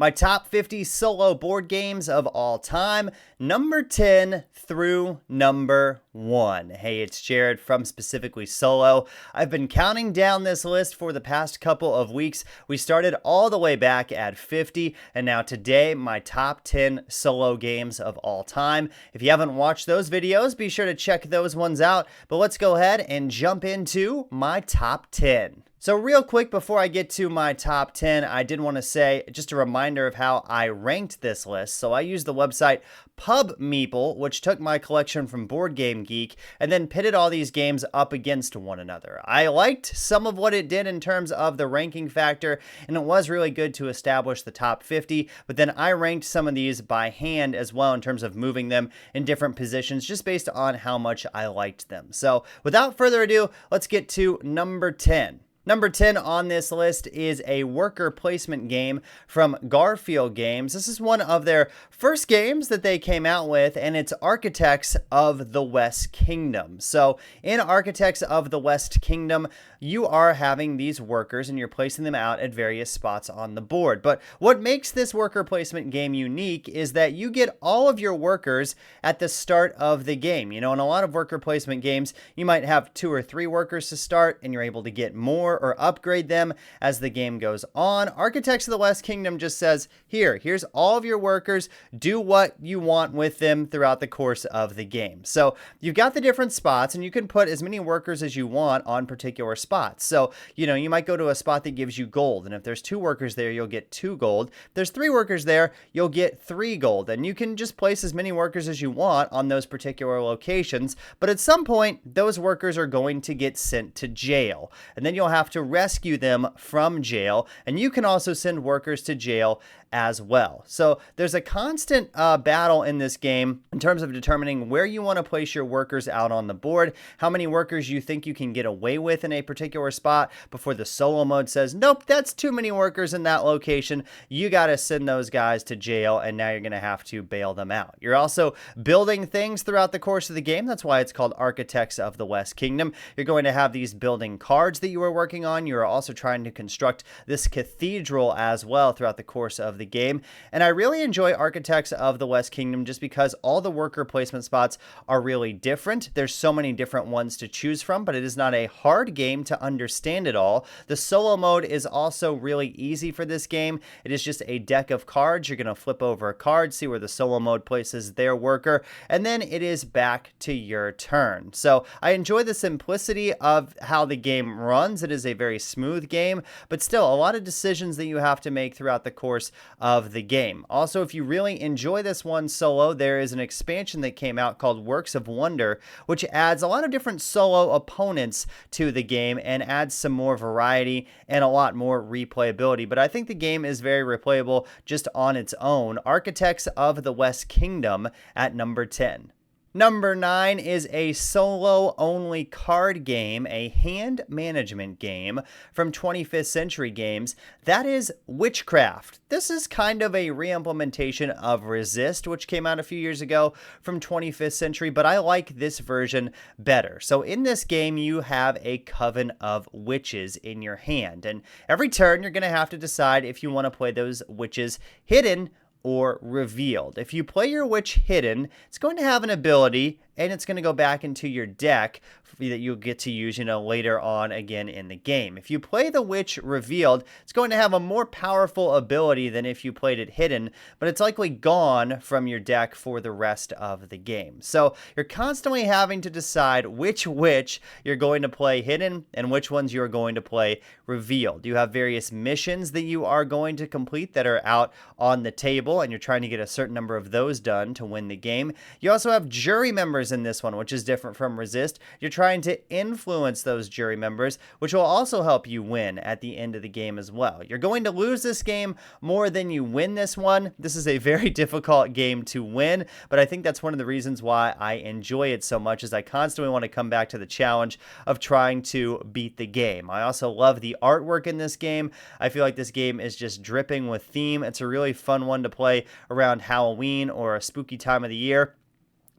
My top 50 solo board games of all time, number 10 through number 1. Hey, it's Jared from Specifically Solo. I've been counting down this list for the past couple of weeks. We started all the way back at 50, and now today, my top 10 solo games of all time. If you haven't watched those videos, be sure to check those ones out. But let's go ahead and jump into my top 10. So real quick before I get to my top 10, I did want to say just a reminder of how I ranked this list. So I used the website PubMeeple, which took my collection from Board Game Geek and then pitted all these games up against one another. I liked some of what it did in terms of the ranking factor, and it was really good to establish the top 50, but then I ranked some of these by hand as well in terms of moving them in different positions just based on how much I liked them. So without further ado, let's get to number 10. Number 10 on this list is a worker placement game from Garfield Games. This is one of their first games that they came out with, and it's Architects of the West Kingdom. So in Architects of the West Kingdom, you are having these workers and you're placing them out at various spots on the board. But what makes this worker placement game unique is that you get all of your workers at the start of the game. You know, in a lot of worker placement games, you might have 2 or 3 workers to start, and you're able to get more or upgrade them as the game goes on. Architects of the West Kingdom just says, here's all of your workers, do what you want with them throughout the course of the game. So you've got the different spots, and you can put as many workers as you want on particular spots. So, you know, you might go to a spot that gives you gold, and if there's 2 workers there, you'll get 2 gold. If there's 3 workers there, you'll get 3 gold, and you can just place as many workers as you want on those particular locations. But at some point, those workers are going to get sent to jail, and then you'll have to rescue them from jail, and you can also send workers to jail as well. So there's a constant battle in this game in terms of determining where you want to place your workers out on the board, how many workers you think you can get away with in a particular spot before the solo mode says, nope, that's too many workers in that location. You got to send those guys to jail, and now you're going to have to bail them out. You're also building things throughout the course of the game. That's why it's called Architects of the West Kingdom. You're going to have these building cards that you are working on. You're also trying to construct this cathedral as well throughout the course of the game. And I really enjoy Architects of the West Kingdom just because all the worker placement spots are really different. There's so many different ones to choose from, but it is not a hard game to understand it all. The solo mode is also really easy for this game. It is just a deck of cards. You're going to flip over a card, see where the solo mode places their worker, and then it is back to your turn. So I enjoy the simplicity of how the game runs. It is a very smooth game, but still a lot of decisions that you have to make throughout the course of the game. Also, if you really enjoy this one solo, there is an expansion that came out called Works of Wonder, which adds a lot of different solo opponents to the game and adds some more variety and a lot more replayability. But I think the game is very replayable just on its own. Architects of the West Kingdom at number 10. Number 9 is a solo-only card game, a hand management game from 25th Century Games. That is Witchcraft. This is kind of a re-implementation of Resist, which came out a few years ago from 25th Century, but I like this version better. So in this game, you have a coven of witches in your hand, and every turn, you're going to have to decide if you want to play those witches hidden or revealed. If you play your witch hidden, it's going to have an ability, and it's going to go back into your deck that you'll get to use, later on again in the game. If you play the witch revealed, it's going to have a more powerful ability than if you played it hidden, but it's likely gone from your deck for the rest of the game. So you're constantly having to decide which witch you're going to play hidden and which ones you're going to play revealed. You have various missions that you are going to complete that are out on the table, and you're trying to get a certain number of those done to win the game. You also have jury members in this one, which is different from Resist. You're trying to influence those jury members, which will also help you win at the end of the game as well. You're going to lose this game more than you win this one. This is a very difficult game to win, but I think that's one of the reasons why I enjoy it so much, is I constantly want to come back to the challenge of trying to beat the game. I also love the artwork in this game. I feel like this game is just dripping with theme. It's a really fun one to play around Halloween or a spooky time of the year.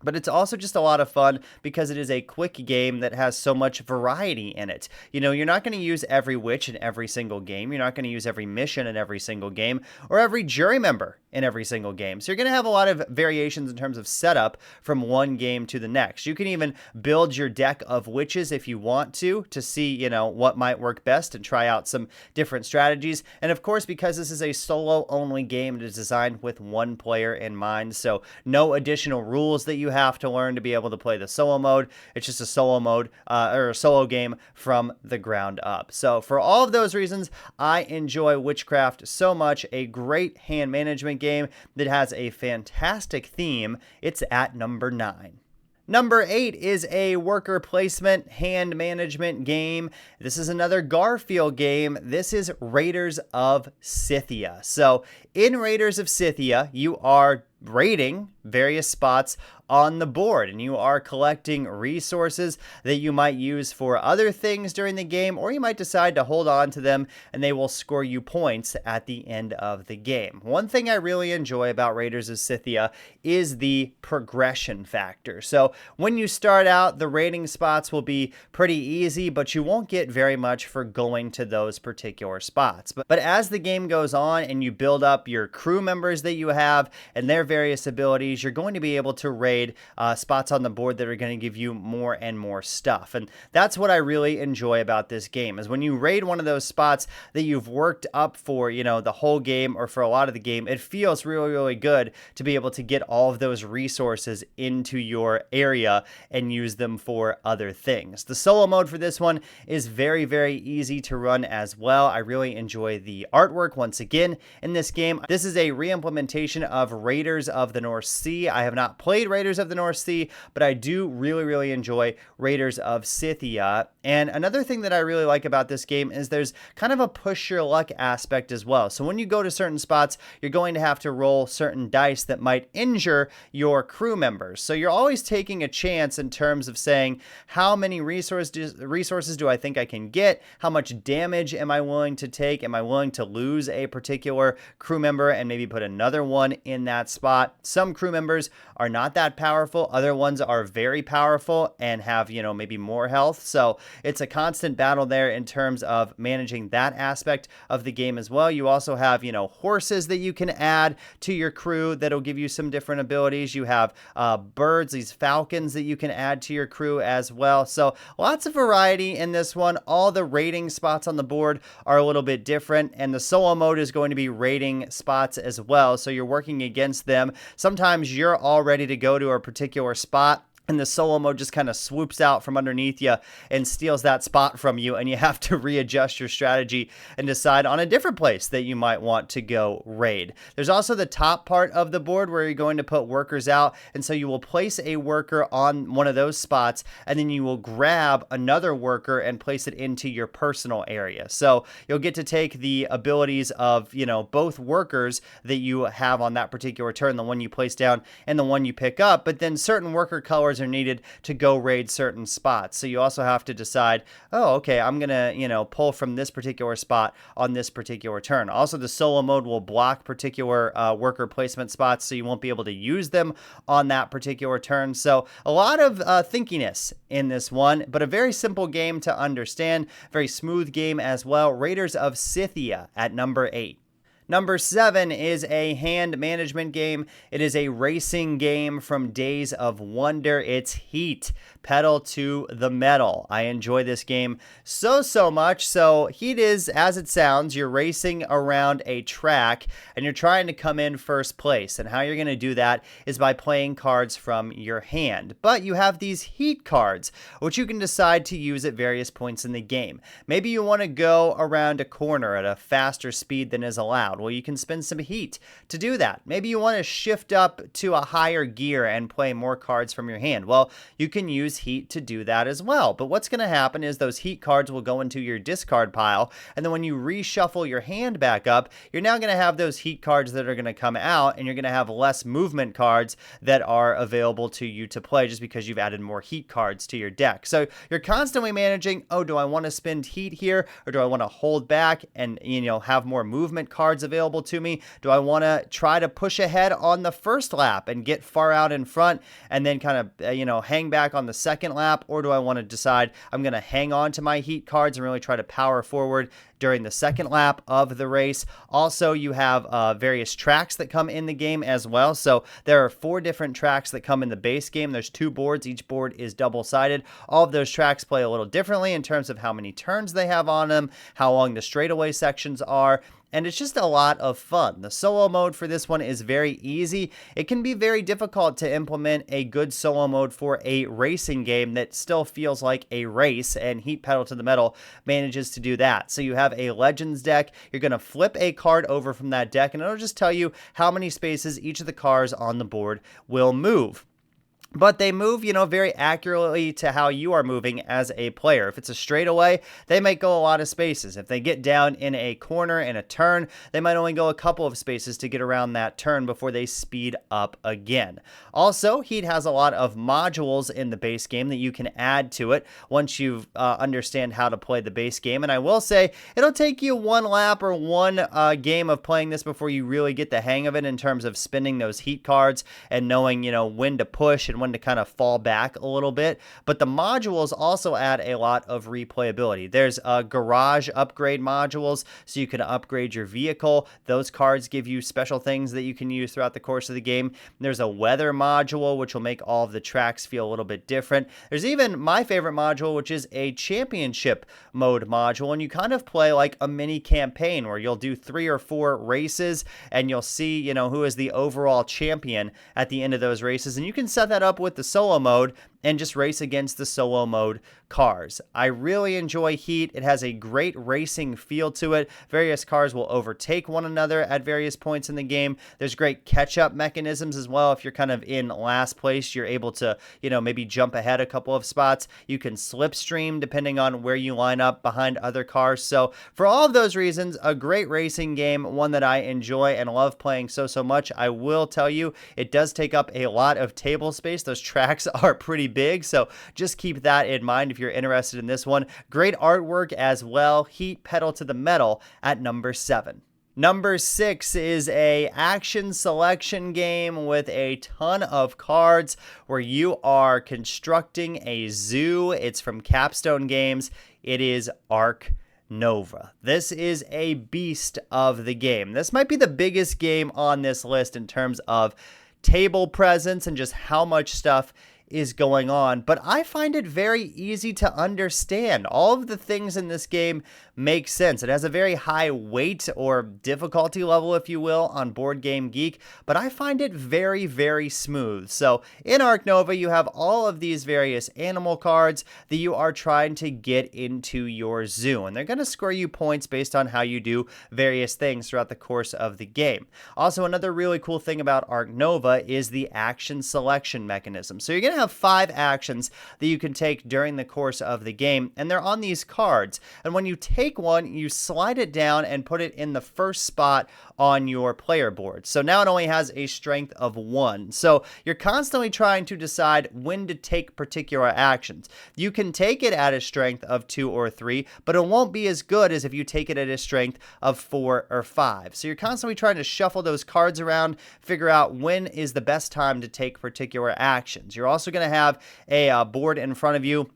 But it's also just a lot of fun because it is a quick game that has so much variety in it. You know, you're not going to use every witch in every single game. You're not going to use every mission in every single game or every jury member in every single game. So you're going to have a lot of variations in terms of setup from one game to the next. You can even build your deck of witches if you want to see, you know, what might work best and try out some different strategies. And of course, because this is a solo only game, it is designed with one player in mind. So no additional rules that you have to learn to be able to play the solo mode. It's just a solo mode or a solo game from the ground up. So for all of those reasons, I enjoy Witchcraft so much. A great hand management game that has a fantastic theme. It's at number 9. Number 8 is a worker placement hand management game. This is another Garfield game. This is Raiders of Cythia. So in Raiders of Cythia, you are raiding various spots on the board, and you are collecting resources that you might use for other things during the game, or you might decide to hold on to them and they will score you points at the end of the game. One thing I really enjoy about Raiders of Cythia is the progression factor. So when you start out, the raiding spots will be pretty easy, but you won't get very much for going to those particular spots. But as the game goes on and you build up your crew members that you have and their various abilities, you're going to be able to raid spots on the board that are going to give you more and more stuff. And that's what I really enjoy about this game, is when you raid one of those spots that you've worked up for, you know, the whole game or for a lot of the game, it feels really, really good to be able to get all of those resources into your area and use them for other things. The solo mode for this one is very, very easy to run as well. I really enjoy the artwork once again in this game. This is a re-implementation of Raiders of the North Sea. I have not played Raiders of the North Sea, but I do really, really enjoy Raiders of Cythia. And another thing that I really like about this game is there's kind of a push your luck aspect as well. So when you go to certain spots, you're going to have to roll certain dice that might injure your crew members. So you're always taking a chance in terms of saying, how many resources do I think I can get? How much damage am I willing to take? Am I willing to lose a particular crew member and maybe put another one in that spot? Some crew members are not that powerful. Other ones are very powerful and have, you know, maybe more health. So it's a constant battle there in terms of managing that aspect of the game as well. You also have, you know, horses that you can add to your crew that'll give you some different abilities. You have birds, these falcons that you can add to your crew as well. So lots of variety in this one. All the raiding spots on the board are a little bit different, and the solo mode is going to be raiding spots as well. So you're working against them. Sometimes you're all ready to go to a particular spot, and the solo mode just kind of swoops out from underneath you and steals that spot from you, and you have to readjust your strategy and decide on a different place that you might want to go raid. There's also the top part of the board where you're going to put workers out, and so you will place a worker on one of those spots, and then you will grab another worker and place it into your personal area. So you'll get to take the abilities of, you know, both workers that you have on that particular turn, the one you place down and the one you pick up, but then certain worker colors are needed to go raid certain spots. So you also have to decide, oh, okay, I'm gonna, you know, pull from this particular spot on this particular turn. Also, the solo mode will block particular worker placement spots, so you won't be able to use them on that particular turn. So a lot of thinkiness in this one, but a very simple game to understand, very smooth game as well. Raiders of Cythia at number 8. Number 7 is a hand management game. It is a racing game from Days of Wonder. It's Heat, pedal to the metal. I enjoy this game so much. So Heat is, as it sounds, you're racing around a track and you're trying to come in first place. And how you're going to do that is by playing cards from your hand. But you have these Heat cards, which you can decide to use at various points in the game. Maybe you want to go around a corner at a faster speed than is allowed. Well, you can spend some heat to do that. Maybe you want to shift up to a higher gear and play more cards from your hand. Well, you can use heat to do that as well. But what's going to happen is those heat cards will go into your discard pile, and then when you reshuffle your hand back up, you're now going to have those heat cards that are going to come out, and you're going to have less movement cards that are available to you to play just because you've added more heat cards to your deck. So you're constantly managing, oh, do I want to spend heat here, or do I want to hold back and, you know, have more movement cards available to me? Do I want to try to push ahead on the first lap and get far out in front and then kind of, hang back on the second lap? Or do I want to decide I'm going to hang on to my heat cards and really try to power forward during the second lap of the race? Also, you have various tracks that come in the game as well. So there are 4 different tracks that come in the base game. There's 2 boards. Each board is double-sided. All of those tracks play a little differently in terms of how many turns they have on them, how long the straightaway sections are, and it's just a lot of fun. The solo mode for this one is very easy. It can be very difficult to implement a good solo mode for a racing game that still feels like a race, and Heat Pedal to the Metal manages to do that. So you have a Legends deck. You're going to flip a card over from that deck, and it'll just tell you how many spaces each of the cars on the board will move. But they move, very accurately to how you are moving as a player. If it's a straightaway, they might go a lot of spaces. If they get down in a corner in a turn, they might only go a couple of spaces to get around that turn before they speed up again. Also, Heat has a lot of modules in the base game that you can add to it once you understand how to play the base game. And I will say, it'll take you 1 lap or 1 game of playing this before you really get the hang of it in terms of spinning those Heat cards and knowing, when to push and when to kind of fall back a little bit. But the modules also add a lot of replayability. There's garage upgrade modules, so you can upgrade your vehicle. Those cards give you special things that you can use throughout the course of the game. There's a weather module, which will make all of the tracks feel a little bit different. There's even my favorite module, which is a championship mode module, and you kind of play like a mini campaign where you'll do 3 or 4 races, and you'll see, who is the overall champion at the end of those races, and you can set that up with the solo mode and just race against the solo mode cars. I really enjoy Heat. It has a great racing feel to it. Various cars will overtake one another at various points in the game. There's great catch-up mechanisms as well. If you're kind of in last place, you're able to, maybe jump ahead a couple of spots. You can slipstream depending on where you line up behind other cars. So for all of those reasons, a great racing game, one that I enjoy and love playing so much. I will tell you, it does take up a lot of table space. Those tracks are pretty big, so just keep that in mind if you're interested in this one. Great artwork as well. Heat Pedal to the Metal at number 7. Number 6 is a action selection game with a ton of cards where you are constructing a zoo. It's from Capstone Games. It is Ark Nova. This is a beast of the game. This might be the biggest game on this list in terms of table presence and just how much stuff is going on, but I find it very easy to understand. All of the things in this game make sense. It has a very high weight or difficulty level, if you will, on Board Game Geek, but I find it very, very smooth. So in Ark Nova, you have all of these various animal cards that you are trying to get into your zoo, and they're going to score you points based on how you do various things throughout the course of the game. Also, another really cool thing about Ark Nova is the action selection mechanism. So you're going to have 5 actions that you can take during the course of the game, and they're on these cards. And when you take one, you slide it down and put it in the first spot on your player board. So now it only has a strength of 1. So you're constantly trying to decide when to take particular actions. You can take it at a strength of 2 or 3, but it won't be as good as if you take it at a strength of 4 or 5. So you're constantly trying to shuffle those cards around, figure out when is the best time to take particular actions. You're also going to have a board in front of you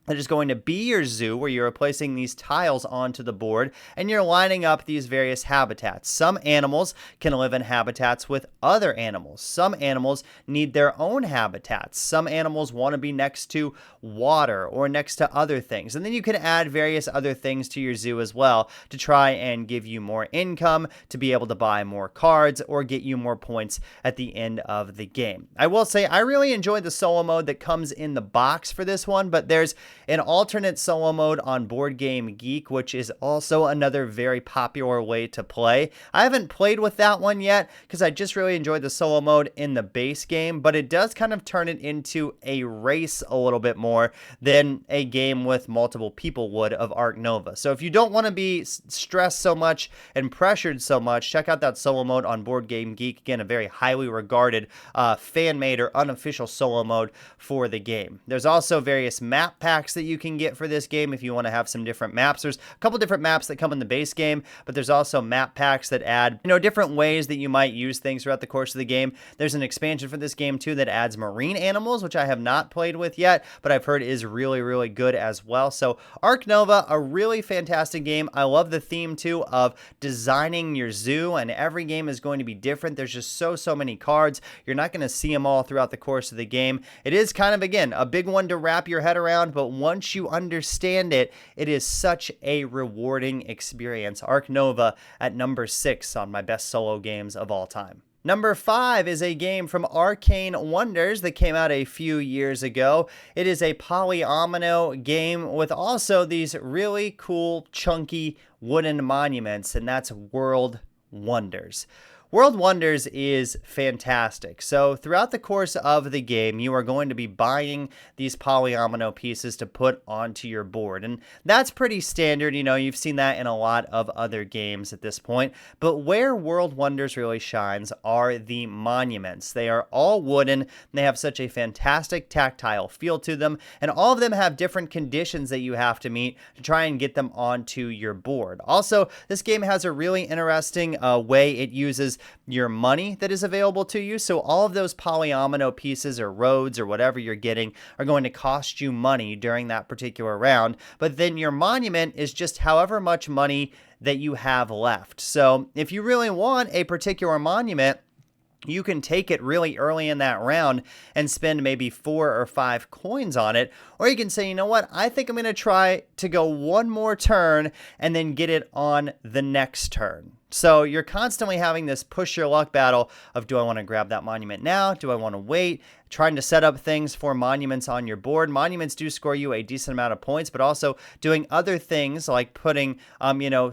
that is going to be your zoo, where you're placing these tiles onto the board and you're lining up these various habitats. Some animals can live in habitats with other animals. Some animals need their own habitats. Some animals want to be next to water or next to other things. And then you can add various other things to your zoo as well to try and give you more income, to be able to buy more cards, or get you more points at the end of the game. I will say I really enjoy the solo mode that comes in the box for this one, but there's an alternate solo mode on Board Game Geek, which is also another very popular way to play. I haven't played with that one yet because I just really enjoyed the solo mode in the base game, but it does kind of turn it into a race a little bit more than a game with multiple people would of Ark Nova. So if you don't want to be stressed so much and pressured so much, check out that solo mode on Board Game Geek. Again, a very highly regarded fan-made or unofficial solo mode for the game. There's also various map packs packs that you can get for this game if you want to have some different maps. There's a couple different maps that come in the base game, but there's also map packs that add, different ways that you might use things throughout the course of the game. There's an expansion for this game too that adds marine animals, which I have not played with yet, but I've heard is really, really good as well. So Ark Nova, a really fantastic game. I love the theme too of designing your zoo, and every game is going to be different. There's just so many cards. You're not going to see them all throughout the course of the game. It is kind of, again, a big one to wrap your head around, but once you understand it, it is such a rewarding experience. Ark Nova at number 6 on my best solo games of all time. Number 5 is a game from Arcane Wonders that came out a few years ago. It is a polyomino game with also these really cool, chunky wooden monuments, and that's World Wonders. World Wonders is fantastic. So throughout the course of the game, you are going to be buying these polyomino pieces to put onto your board. And that's pretty standard. You've seen that in a lot of other games at this point. But where World Wonders really shines are the monuments. They are all wooden. And they have such a fantastic tactile feel to them. And all of them have different conditions that you have to meet to try and get them onto your board. Also, this game has a really interesting way it uses your money that is available to you. So all of those polyomino pieces or roads or whatever you're getting are going to cost you money during that particular round. But then your monument is just however much money that you have left. So if you really want a particular monument, you can take it really early in that round and spend maybe 4 or 5 coins on it. Or you can say, you know what, I think I'm going to try to go one more turn and then get it on the next turn. So you're constantly having this push your luck battle of, do I want to grab that monument now? Do I want to wait? Trying to set up things for monuments on your board. Monuments do score you a decent amount of points, but also doing other things like putting,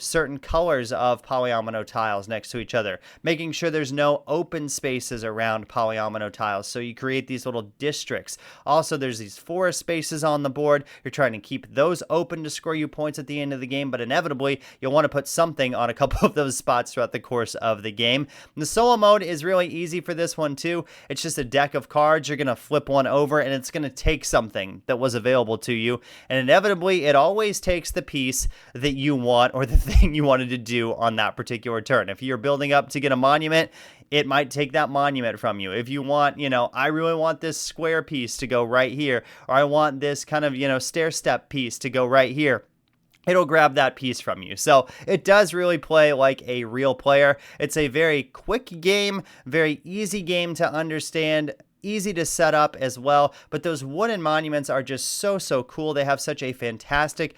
certain colors of polyomino tiles next to each other, making sure there's no open spaces around polyomino tiles. So you create these little districts. Also, there's these forest spaces on the board. You're trying to keep those open to score you points at the end of the game, but inevitably you'll want to put something on a couple of those spots throughout the course of the game. The solo mode is really easy for this one too. It's just a deck of cards. You're going to flip one over and it's going to take something that was available to you. And inevitably, it always takes the piece that you want or the thing you wanted to do on that particular turn. If you're building up to get a monument, it might take that monument from you. If you want, I really want this square piece to go right here, or I want this kind of, stair step piece to go right here, it'll grab that piece from you. So it does really play like a real player. It's a very quick game, very easy game to understand, easy to set up as well, but those wooden monuments are just so cool. They have such a fantastic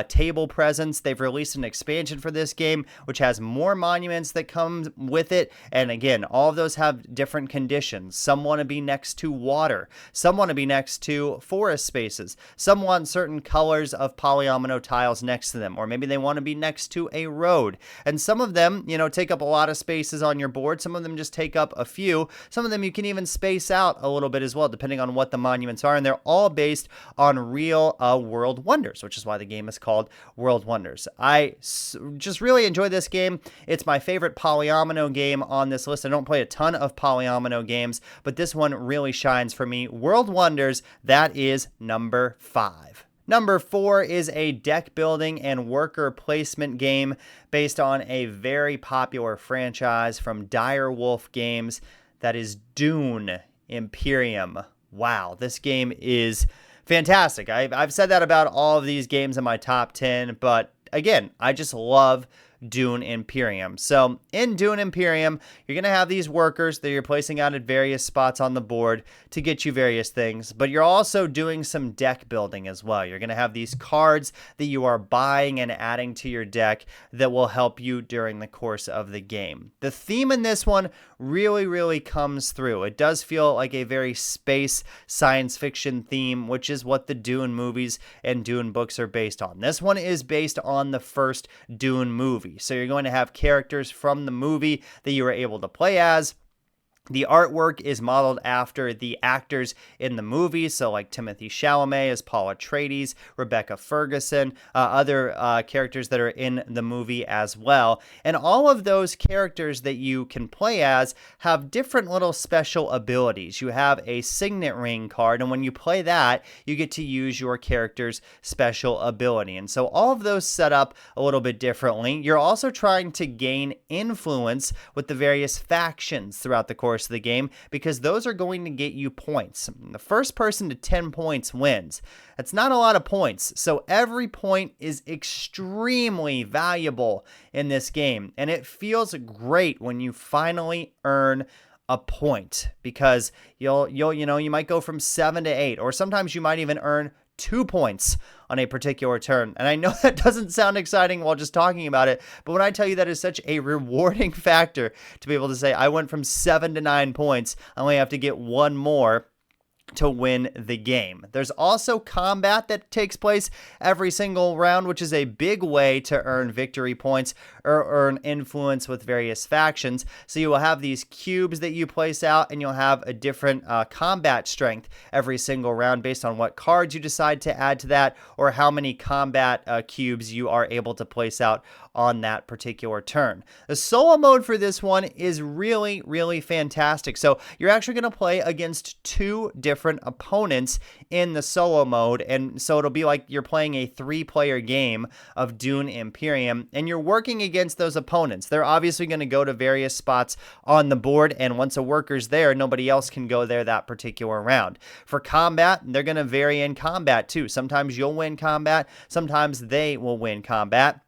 table presence. They've released an expansion for this game, which has more monuments that come with it, and again, all of those have different conditions. Some want to be next to water, some want to be next to forest spaces, some want certain colors of polyomino tiles next to them, or maybe they want to be next to a road, and some of them, take up a lot of spaces on your board. Some of them just take up a few. Some of them you can even space out a little bit as well, depending on what the monuments are, and they're all based on real world wonders, which is why the game is called World Wonders. I just really enjoy this game. It's my favorite polyomino game on this list. I don't play a ton of polyomino games, but this one really shines for me. World Wonders, that is number 5. Number 4 is a deck building and worker placement game based on a very popular franchise from Dire Wolf Games. That is Dune Imperium. Wow, this game is fantastic. I've said that about all of these games in my top 10, but again, I just love Dune Imperium. So in Dune Imperium, you're going to have these workers that you're placing out at various spots on the board to get you various things, but you're also doing some deck building as well. You're going to have these cards that you are buying and adding to your deck that will help you during the course of the game. The theme in this one really comes through. It does feel like a very space science fiction theme, which is what the Dune movies and Dune books are based on. This one is based on the first Dune movie. So you're going to have characters from the movie that you were able to play as. The artwork is modeled after the actors in the movies, so like Timothy Chalamet as Paul Atreides, Rebecca Ferguson, other characters that are in the movie as well. And all of those characters that you can play as have different little special abilities. You have a signet ring card, and when you play that, you get to use your character's special ability. And so all of those set up a little bit differently. You're also trying to gain influence with the various factions throughout the course of the game, because those are going to get you points. The first person to 10 points wins. That's not a lot of points, so every point is extremely valuable in this game, and it feels great when you finally earn a point, because you might go from 7 to 8, or sometimes you might even earn 2 points on a particular turn. And I know that doesn't sound exciting while just talking about it, but when I tell you that is such a rewarding factor to be able to say, I went from 7 to 9 points, I only have to get one more to win the game. There's also combat that takes place every single round, which is a big way to earn victory points or earn influence with various factions. So you will have these cubes that you place out, and you'll have a different combat strength every single round based on what cards you decide to add to that, or how many combat cubes you are able to place out on that particular turn. The solo mode for this one is really, really fantastic. So you're actually going to play against 2 different opponents in the solo mode, and so it'll be like you're playing a 3-player game of Dune Imperium, and you're working against those opponents. They're obviously going to go to various spots on the board, and once a worker's there, nobody else can go there that particular round. For combat, they're going to vary in combat too. Sometimes you'll win combat, sometimes they will win combat.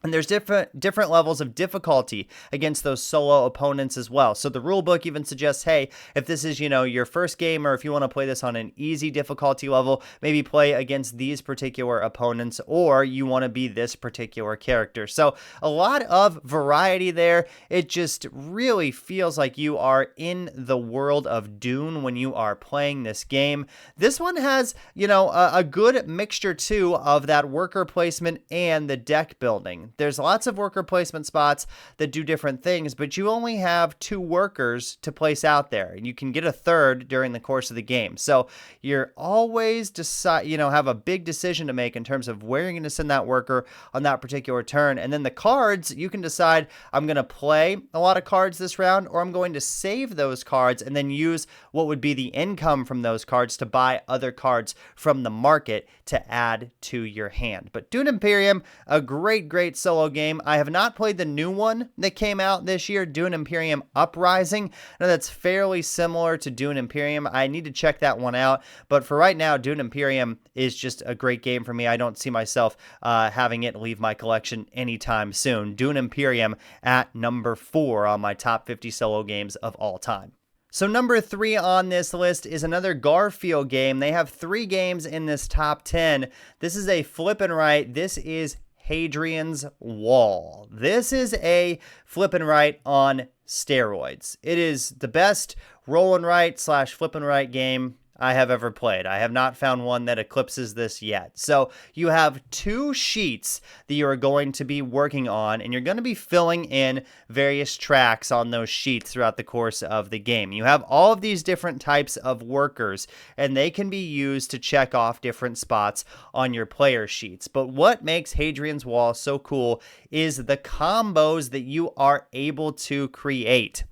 And there's different levels of difficulty against those solo opponents as well. So the rule book even suggests, hey, if this is, your first game, or if you want to play this on an easy difficulty level, maybe play against these particular opponents, or you want to be this particular character. So a lot of variety there. It just really feels like you are in the world of Dune when you are playing this game. This one has, a good mixture too of that worker placement and the deck building. There's lots of worker placement spots that do different things, but you only have 2 workers to place out there, and you can get a third during the course of the game. So you're always have a big decision to make in terms of where you're going to send that worker on that particular turn. And then the cards, you can decide, I'm going to play a lot of cards this round, or I'm going to save those cards and then use what would be the income from those cards to buy other cards from the market to add to your hand. But Dune Imperium, a great solo game. I have not played the new one that came out this year, Dune Imperium Uprising. I know that's fairly similar to Dune Imperium. I need to check that one out. But for right now, Dune Imperium is just a great game for me. I don't see myself having it leave my collection anytime soon. Dune Imperium at number 4 on my top 50 solo games of all time. So number 3 on this list is another Garfield game. They have 3 games in this top 10. This is a flip and write. This is Hadrian's Wall. This is a flip and write on steroids. It is the best roll and write / flip and write game I have ever played. I have not found one that eclipses this yet. So you have 2 sheets that you are going to be working on, and you're going to be filling in various tracks on those sheets throughout the course of the game. You have all of these different types of workers, and they can be used to check off different spots on your player sheets. But what makes Hadrian's Wall so cool is the combos that you are able to create.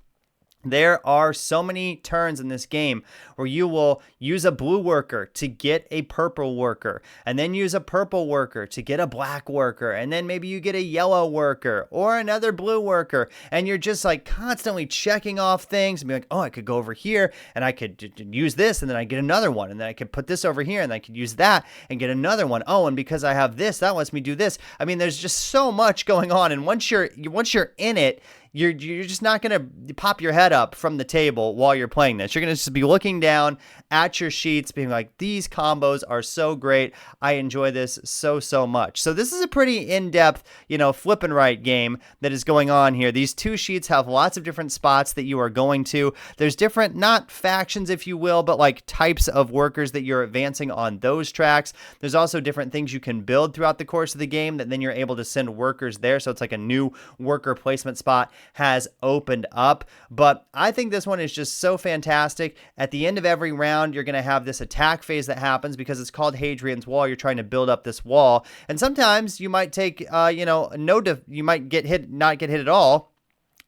There are so many turns in this game where you will use a blue worker to get a purple worker, and then use a purple worker to get a black worker, and then maybe you get a yellow worker or another blue worker, and you're just like constantly checking off things and be like, oh, I could go over here and I could use this, and then I get another one, and then I could put this over here and I could use that and get another one. Oh, and because I have this, that lets me do this. I mean, there's just so much going on, and once you're in it, you're just not going to pop your head up from the table while you're playing this. You're going to just be looking down at your sheets, being like, these combos are so great. I enjoy this so much. So this is a pretty in-depth, flip and write game that is going on here. These 2 sheets have lots of different spots that you are going to. There's different, not factions, if you will, but like types of workers that you're advancing on those tracks. There's also different things you can build throughout the course of the game that then you're able to send workers there. So it's like a new worker placement spot has opened up. But I think this one is just so fantastic. At the end of every round, you're going to have this attack phase that happens because it's called Hadrian's Wall. You're trying to build up this wall, and sometimes you might take, you might get hit, not get hit at all,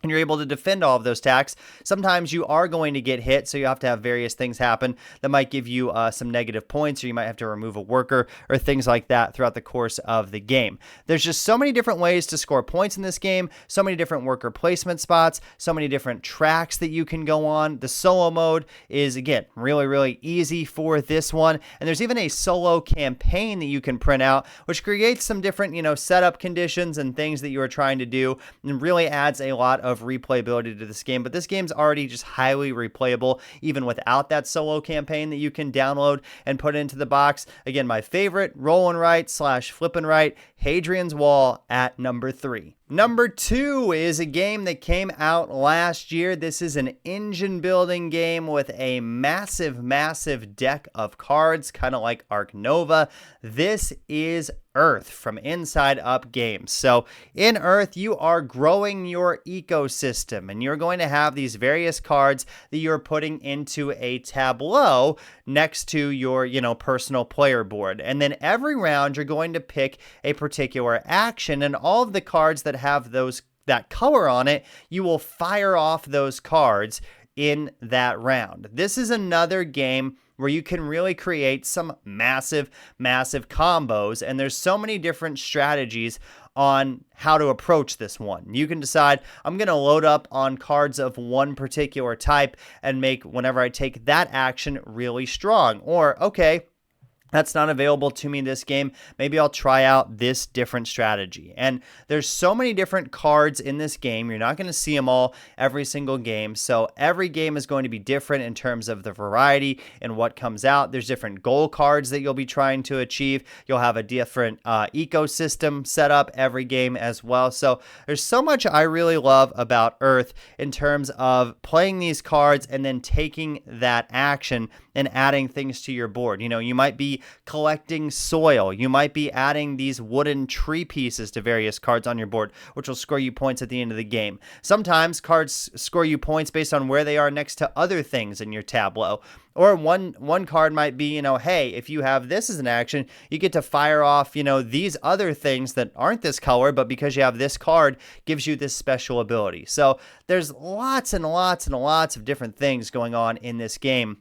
and you're able to defend all of those attacks. Sometimes you are going to get hit, so you have to have various things happen that might give you some negative points, or you might have to remove a worker or things like that throughout the course of the game. There's just so many different ways to score points in this game, so many different worker placement spots, so many different tracks that you can go on. The solo mode is, again, really, really easy for this one, and there's even a solo campaign that you can print out, which creates some different, setup conditions and things that you are trying to do, and really adds a lot of replayability to this game. But this game's already just highly replayable even without that solo campaign that you can download and put into the box. Again, my favorite, roll and write / flip and write, Hadrian's Wall at number 3. Number 2 is a game that came out last year. This is an engine building game with a massive, massive deck of cards, kind of like Ark Nova. This is Earth from Inside Up Games. So in Earth, you are growing your ecosystem, and you're going to have these various cards that you're putting into a tableau next to your, personal player board. And then every round, you're going to pick a particular action, and all of the cards that have that color on it, you will fire off those cards in that round. This is another game where you can really create some massive, massive combos, and there's so many different strategies on how to approach this one. You can decide, I'm going to load up on cards of one particular type and make, whenever I take that action, really strong. Or, okay, that's not available to me in this game, maybe I'll try out this different strategy. And there's so many different cards in this game. You're not going to see them all every single game. So every game is going to be different in terms of the variety and what comes out. There's different goal cards that you'll be trying to achieve. You'll have a different ecosystem set up every game as well. So there's so much I really love about Earth in terms of playing these cards and then taking that action and adding things to your board. You might be collecting soil. You might be adding these wooden tree pieces to various cards on your board, which will score you points at the end of the game. Sometimes cards score you points based on where they are next to other things in your tableau. Or one card might be, hey, if you have this as an action, you get to fire off, these other things that aren't this color, but because you have this card, gives you this special ability. So there's lots and lots and lots of different things going on in this game.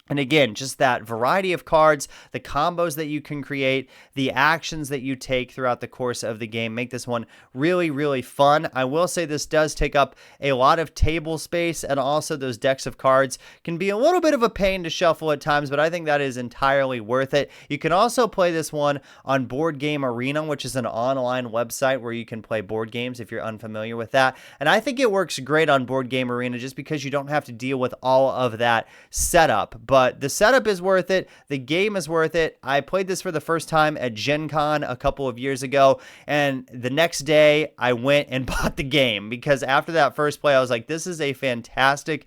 And again, just that variety of cards, the combos that you can create, the actions that you take throughout the course of the game make this one really, really fun. I will say this does take up a lot of table space, and also those decks of cards can be a little bit of a pain to shuffle at times, but I think that is entirely worth it. You can also play this one on Board Game Arena, which is an online website where you can play board games if you're unfamiliar with that. And I think it works great on Board Game Arena just because you don't have to deal with all of that setup. But the setup is worth it. The game is worth it. I played this for the first time at Gen Con a couple of years ago, and the next day I went and bought the game because after that first play, I was like, this is a fantastic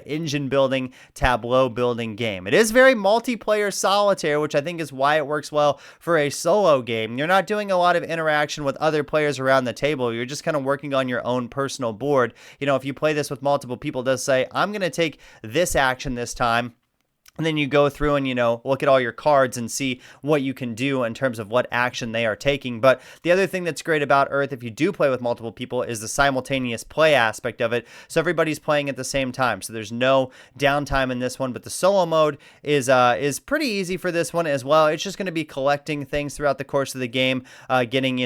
engine building, tableau building game. It is very multiplayer solitaire, which I think is why it works well for a solo game. You're not doing a lot of interaction with other players around the table. You're just kind of working on your own personal board. If you play this with multiple people, it does say, I'm going to take this action this time. And then you go through and, look at all your cards and see what you can do in terms of what action they are taking. But the other thing that's great about Earth, if you do play with multiple people, is the simultaneous play aspect of it. So everybody's playing at the same time. So there's no downtime in this one. But the solo mode is pretty easy for this one as well. It's just going to be collecting things throughout the course of the game, getting,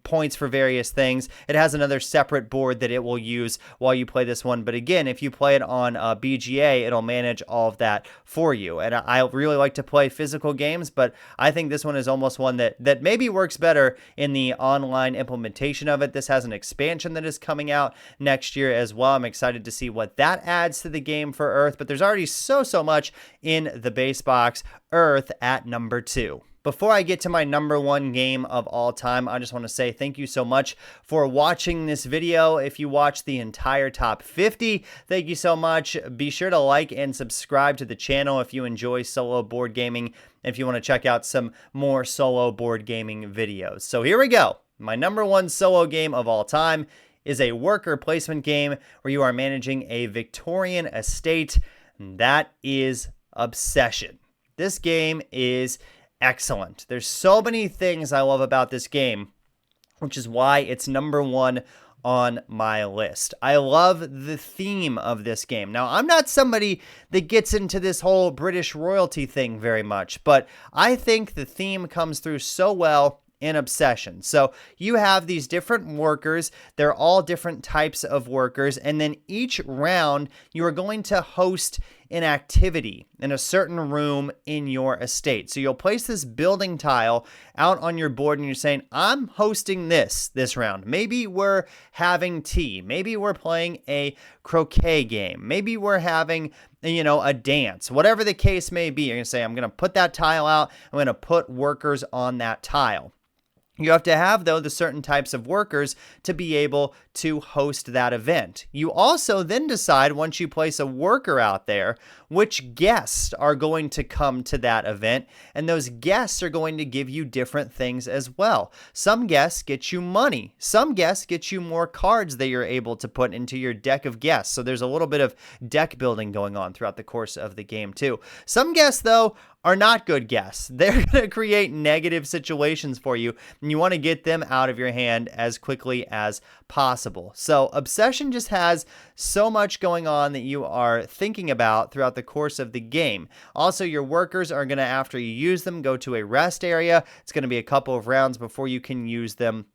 points for various things. It has another separate board that it will use while you play this one. But again, if you play it on BGA, it'll manage all of that for you. And I really like to play physical games, but I think this one is almost one that maybe works better in the online implementation of it. This has an expansion that is coming out next year as well. I'm excited to see what that adds to the game for Earth, but there's already so much in the base box. Earth at number 2. Before I get to my number 1 game of all time, I just want to say thank you so much for watching this video. If you watched the entire top 50, thank you so much. Be sure to like and subscribe to the channel if you enjoy solo board gaming, and if you want to check out some more solo board gaming videos. So here we go. My number 1 solo game of all time is a worker placement game where you are managing a Victorian estate, and that is Obsession. This game is excellent. There's so many things I love about this game, which is why it's number one on my list. I love the theme of this game. Now, I'm not somebody that gets into this whole British royalty thing very much, but I think the theme comes through so well in Obsession. So you have these different workers. They're all different types of workers. And then each round, you are going to host an activity in a certain room in your estate. So you'll place this building tile out on your board and you're saying, I'm hosting this round. Maybe we're having tea. Maybe we're playing a croquet game. Maybe we're having a dance, whatever the case may be. You're going to say, I'm going to put that tile out. I'm going to put workers on that tile. You have to have, though, the certain types of workers to be able to host that event. You also then decide, once you place a worker out there, which guests are going to come to that event, and those guests are going to give you different things as well. Some guests get you money. Some guests get you more cards that you're able to put into your deck of guests. So there's a little bit of deck building going on throughout the course of the game, too. Some guests, though, are not good guests. They're going to create negative situations for you, and you want to get them out of your hand as quickly as possible. So Obsession just has so much going on that you are thinking about throughout the course of the game. Also, your workers are going to, after you use them, go to a rest area. It's going to be a couple of rounds before you can use them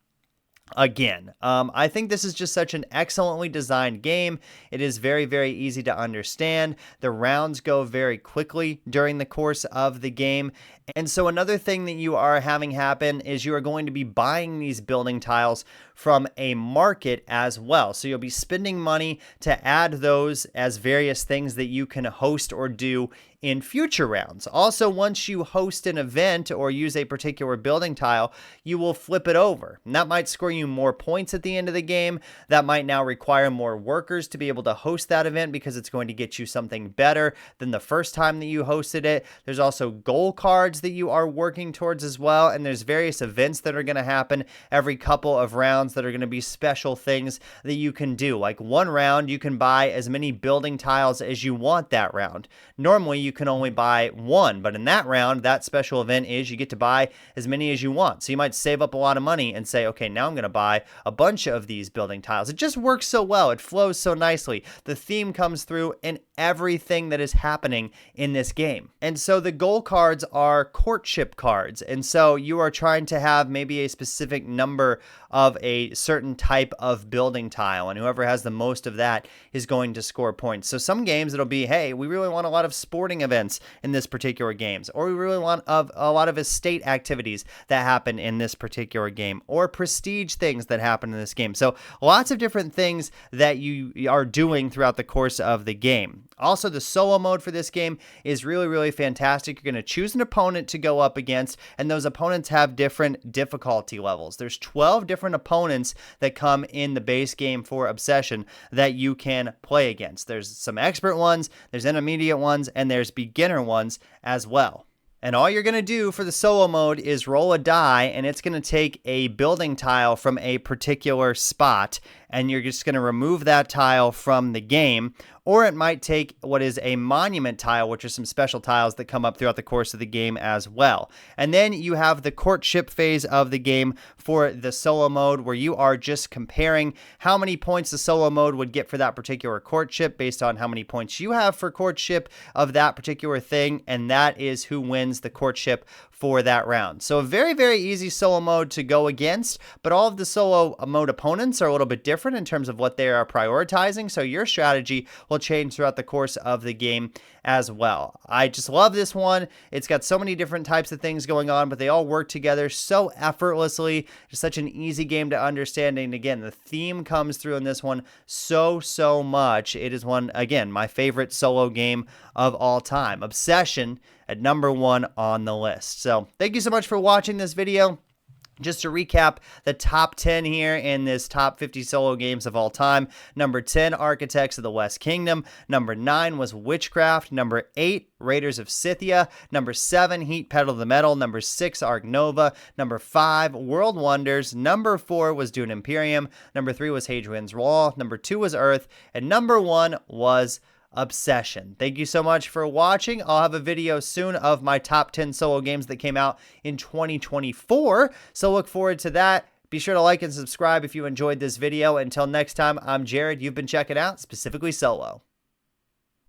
again. I think this is just such an excellently designed game. It is very, very easy to understand. The rounds go very quickly during the course of the game. And so another thing that you are having happen is you are going to be buying these building tiles from a market as well. So you'll be spending money to add those as various things that you can host or do in future rounds. Also, once you host an event or use a particular building tile, you will flip it over. And that might score you more points at the end of the game. That might now require more workers to be able to host that event because it's going to get you something better than the first time that you hosted it. There's also goal cards that you are working towards as well. And there's various events that are going to happen every couple of rounds that are going to be special things that you can do. Like one round, you can buy as many building tiles as you want that round. Normally, you can only buy one, but in that round, that special event is you get to buy as many as you want. So you might save up a lot of money and say, okay, now I'm going to buy a bunch of these building tiles. It just works so well. It flows so nicely. The theme comes through in everything that is happening in this game. And so the goal cards are courtship cards. And so you are trying to have maybe a specific number of a certain type of building tile, and whoever has the most of that is going to score points. So some games it'll be, hey, we really want a lot of sporting events in this particular games, or we really want a lot of estate activities that happen in this particular game, or prestige things that happen in this game. So lots of different things that you are doing throughout the course of the game. Also, the solo mode for this game is really, really fantastic. You're going to choose an opponent to go up against, and those opponents have different difficulty levels. There's 12 different opponents that come in the base game for Obsession that you can play against. There's some expert ones, there's intermediate ones, and there's beginner ones as well. And all you're going to do for the solo mode is roll a die, and it's going to take a building tile from a particular spot, and you're just going to remove that tile from the game. Or it might take what is a monument tile, which are some special tiles that come up throughout the course of the game as well. And then you have the courtship phase of the game for the solo mode, where you are just comparing how many points the solo mode would get for that particular courtship based on how many points you have for courtship of that particular thing, and that is who wins the courtship for that round. So a very, very easy solo mode to go against, but all of the solo mode opponents are a little bit different in terms of what they are prioritizing, so your strategy will change throughout the course of the game as well. I just love this one. It's got so many different types of things going on, but they all work together so effortlessly. It's such an easy game to understand, and again, the theme comes through in this one so much. It is one, again, my favorite solo game of all time. Obsession at number 1 on the list. So thank you so much for watching this video. Just to recap the top 10 here in this top 50 solo games of all time. Number 10, Architects of the West Kingdom. Number 9 was Witchcraft. Number 8, Raiders of Cythia. Number 7, Heat Pedal to the Metal. Number 6, Ark Nova. Number 5, World Wonders. Number 4 was Dune Imperium. Number 3 was Hadrians Wall. Number 2 was Earth. And number 1 was Obsession. Thank you so much for watching. I'll have a video soon of my top 10 solo games that came out in 2024. So look forward to that. Be sure to like and subscribe if you enjoyed this video. Until next time, I'm Jared. You've been checking out Specifically Solo.